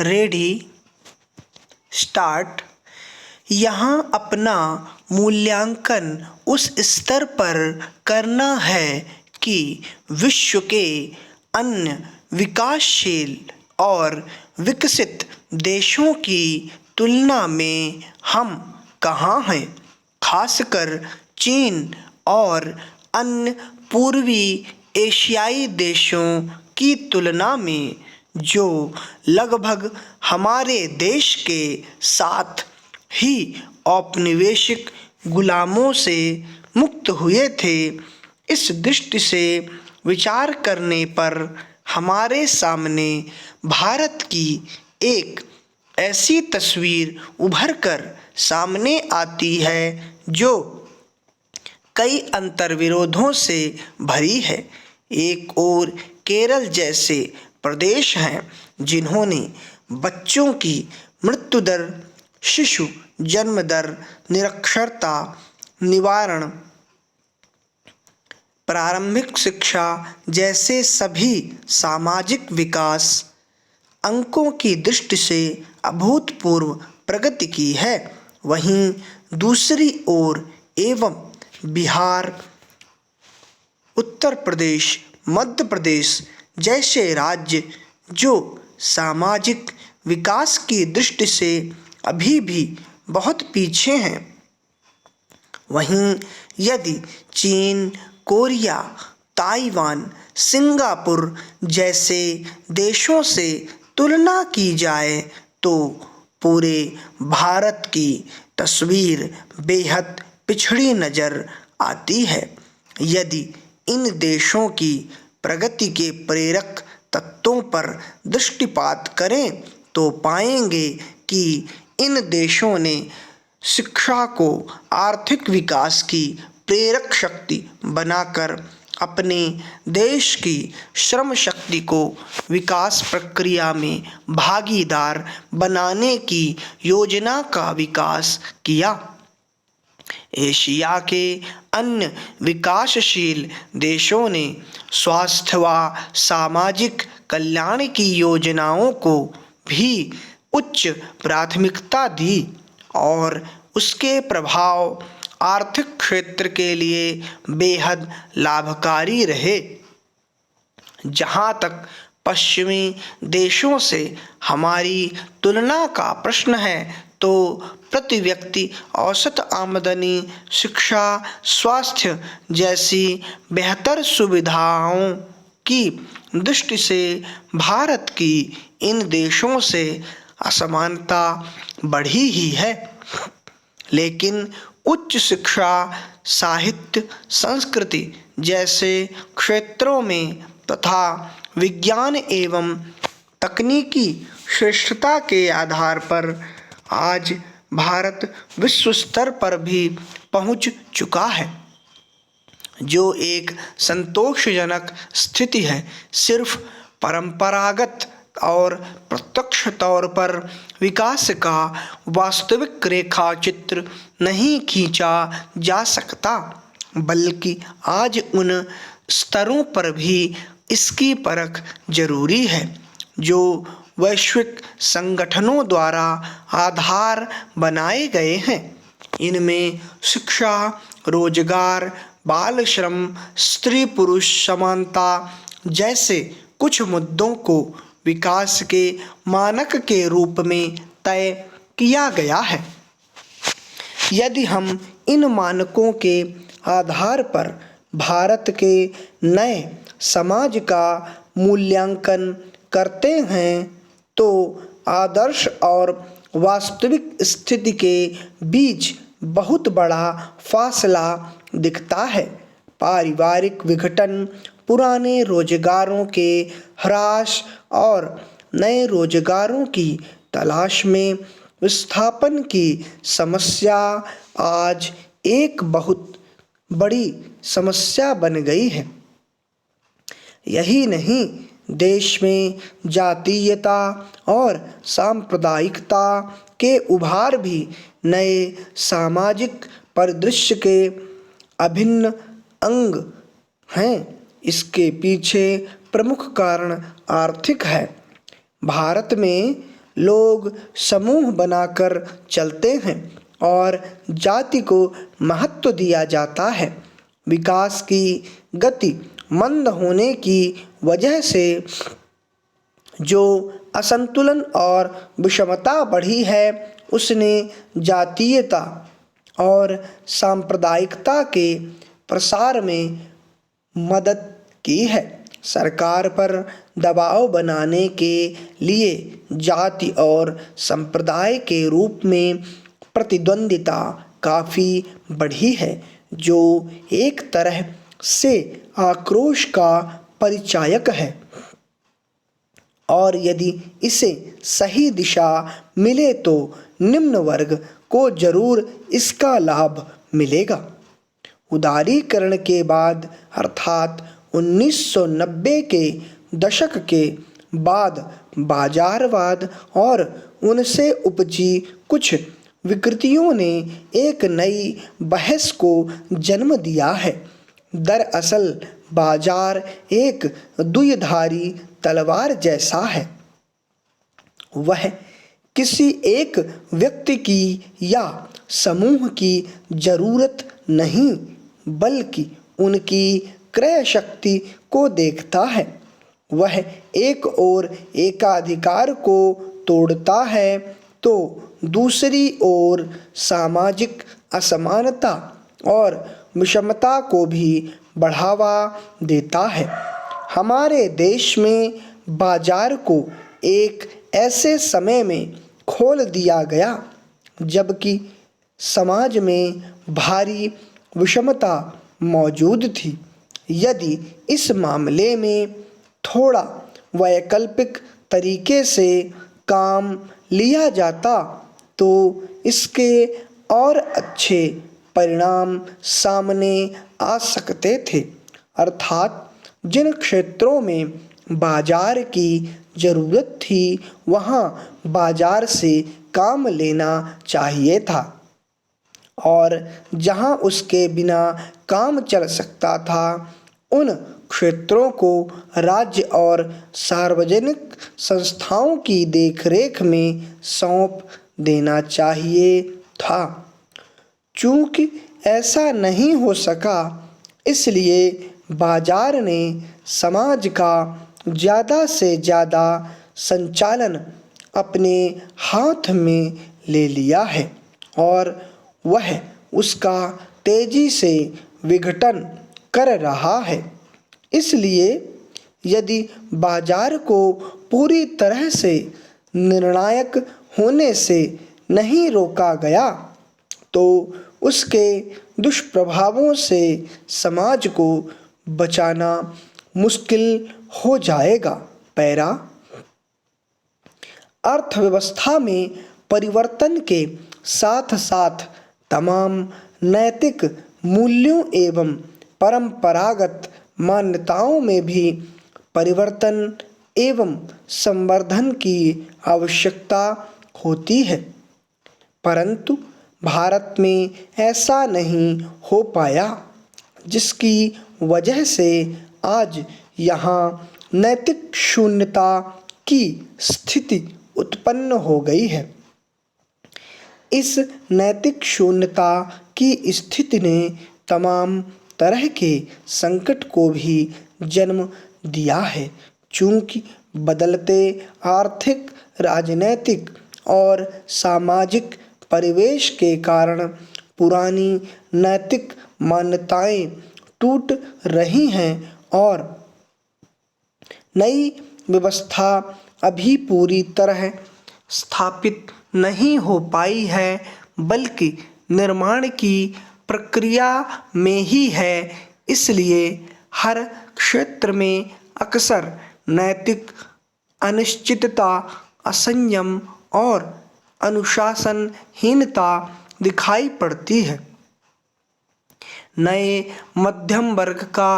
Ready start. यहाँ अपना मूल्यांकन उस स्तर पर करना है कि विश्व के अन्य विकासशील और विकसित देशों की तुलना में हम कहाँ हैं। खासकर चीन और अन्य पूर्वी एशियाई देशों की तुलना में, जो लगभग हमारे देश के साथ ही औपनिवेशिक गुलामों से मुक्त हुए थे। इस दृष्टि से विचार करने पर हमारे सामने भारत की एक ऐसी तस्वीर उभर कर सामने आती है जो कई अंतर्विरोधों से भरी है। एक ओर केरल जैसे प्रदेश हैं जिन्होंने बच्चों की मृत्यु दर, शिशु जन्म दर, निरक्षरता निवारण, प्रारंभिक शिक्षा जैसे सभी सामाजिक विकास अंकों की दृष्टि से अभूतपूर्व प्रगति की है। वहीं दूसरी ओर एवं बिहार, उत्तर प्रदेश, मध्य प्रदेश जैसे राज्य जो सामाजिक विकास की दृष्टि से अभी भी बहुत पीछे हैं। वहीं यदि चीन, कोरिया, ताइवान, सिंगापुर जैसे देशों से तुलना की जाए तो पूरे भारत की तस्वीर बेहद पिछड़ी नज़र आती है। यदि इन देशों की प्रगति के प्रेरक तत्वों पर दृष्टिपात करें तो पाएंगे कि इन देशों ने शिक्षा को आर्थिक विकास की प्रेरक शक्ति बनाकर अपने देश की श्रम शक्ति को विकास प्रक्रिया में भागीदार बनाने की योजना का विकास किया। एशिया के अन्य विकासशील देशों ने स्वास्थ्य व सामाजिक कल्याण की योजनाओं को भी उच्च प्राथमिकता दी और उसके प्रभाव आर्थिक क्षेत्र के लिए बेहद लाभकारी रहे। जहाँ तक पश्चिमी देशों से हमारी तुलना का प्रश्न है तो प्रति व्यक्ति औसत आमदनी, शिक्षा, स्वास्थ्य जैसी बेहतर सुविधाओं की दृष्टि से भारत की इन देशों से असमानता बढ़ी ही है। लेकिन उच्च शिक्षा, साहित्य, संस्कृति जैसे क्षेत्रों में तथा विज्ञान एवं तकनीकी श्रेष्ठता के आधार पर आज भारत विश्व स्तर पर भी पहुंच चुका है, जो एक संतोषजनक स्थिति है। सिर्फ परंपरागत और प्रत्यक्ष तौर पर विकास का वास्तविक रेखा चित्र नहीं खींचा जा सकता, बल्कि आज उन स्तरों पर भी इसकी परख जरूरी है जो वैश्विक संगठनों द्वारा आधार बनाए गए हैं। इनमें शिक्षा, रोजगार, बाल श्रम, स्त्री पुरुष समानता जैसे कुछ मुद्दों को विकास के मानक के रूप में तय किया गया है। यदि हम इन मानकों के आधार पर भारत के नए समाज का मूल्यांकन करते हैं तो आदर्श और वास्तविक स्थिति के बीच बहुत बड़ा फासला दिखता है। पारिवारिक विघटन, पुराने रोजगारों के ह्रास और नए रोजगारों की तलाश में विस्थापन की समस्या आज एक बहुत बड़ी समस्या बन गई है। यही नहीं, देश में जातीयता और सांप्रदायिकता के उभार भी नए सामाजिक परिदृश्य के अभिन्न अंग हैं। इसके पीछे प्रमुख कारण आर्थिक है। भारत में लोग समूह बनाकर चलते हैं और जाति को महत्व दिया जाता है। विकास की गति मंद होने की वजह से जो असंतुलन और विषमता बढ़ी है, उसने जातीयता और सांप्रदायिकता के प्रसार में मदद की है। सरकार पर दबाव बनाने के लिए जाति और संप्रदाय के रूप में प्रतिद्वंदिता काफ़ी बढ़ी है, जो एक तरह से आक्रोश का परिचायक है और यदि इसे सही दिशा मिले तो निम्न वर्ग को जरूर इसका लाभ मिलेगा। उदारीकरण के बाद अर्थात 1990 के दशक के बाद बाजारवाद और उनसे उपजी कुछ विकृतियों ने एक नई बहस को जन्म दिया है। दरअसल बाजार एक द्विधारी तलवार जैसा है। वह किसी एक व्यक्ति की या समूह की जरूरत नहीं, बल्कि उनकी क्रय शक्ति को देखता है। वह एक ओर एकाधिकार को तोड़ता है तो दूसरी ओर सामाजिक असमानता और विषमता को भी बढ़ावा देता है। हमारे देश में बाजार को एक ऐसे समय में खोल दिया गया जबकि समाज में भारी विषमता मौजूद थी। यदि इस मामले में थोड़ा वैकल्पिक तरीके से काम लिया जाता तो इसके और अच्छे परिणाम सामने आ सकते थे। अर्थात जिन क्षेत्रों में बाजार की ज़रूरत थी वहाँ बाजार से काम लेना चाहिए था और जहाँ उसके बिना काम चल सकता था उन क्षेत्रों को राज्य और सार्वजनिक संस्थाओं की देखरेख में सौंप देना चाहिए था। चूँकि ऐसा नहीं हो सका, इसलिए बाजार ने समाज का ज़्यादा से ज़्यादा संचालन अपने हाथ में ले लिया है और वह उसका तेजी से विघटन कर रहा है। इसलिए यदि बाजार को पूरी तरह से निर्णायक होने से नहीं रोका गया तो उसके दुष्प्रभावों से समाज को बचाना मुश्किल हो जाएगा। पैरा अर्थव्यवस्था में परिवर्तन के साथ साथ तमाम नैतिक मूल्यों एवं परंपरागत मान्यताओं में भी परिवर्तन एवं संवर्धन की आवश्यकता होती है, परंतु भारत में ऐसा नहीं हो पाया, जिसकी वजह से आज यहाँ नैतिक शून्यता की स्थिति उत्पन्न हो गई है। इस नैतिक शून्यता की स्थिति ने तमाम तरह के संकट को भी जन्म दिया है। चूँकि बदलते आर्थिक, राजनैतिक और सामाजिक परिवेश के कारण पुरानी नैतिक मान्यताएं टूट रही हैं और नई व्यवस्था अभी पूरी तरह स्थापित नहीं हो पाई है, बल्कि निर्माण की प्रक्रिया में ही है। इसलिए हर क्षेत्र में अक्सर नैतिक अनिश्चितता, असंयम और अनुशासनहीनता दिखाई पड़ती है। नए मध्यम वर्ग का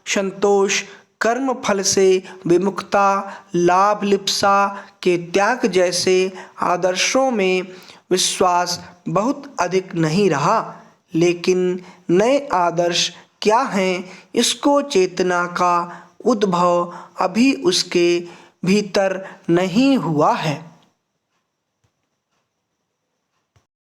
संतोष, कर्म फल से विमुखता, लाभ लिप्सा के त्याग जैसे आदर्शों में विश्वास बहुत अधिक नहीं रहा, लेकिन नए आदर्श क्या हैं, इसको चेतना का उद्भव अभी उसके भीतर नहीं हुआ है।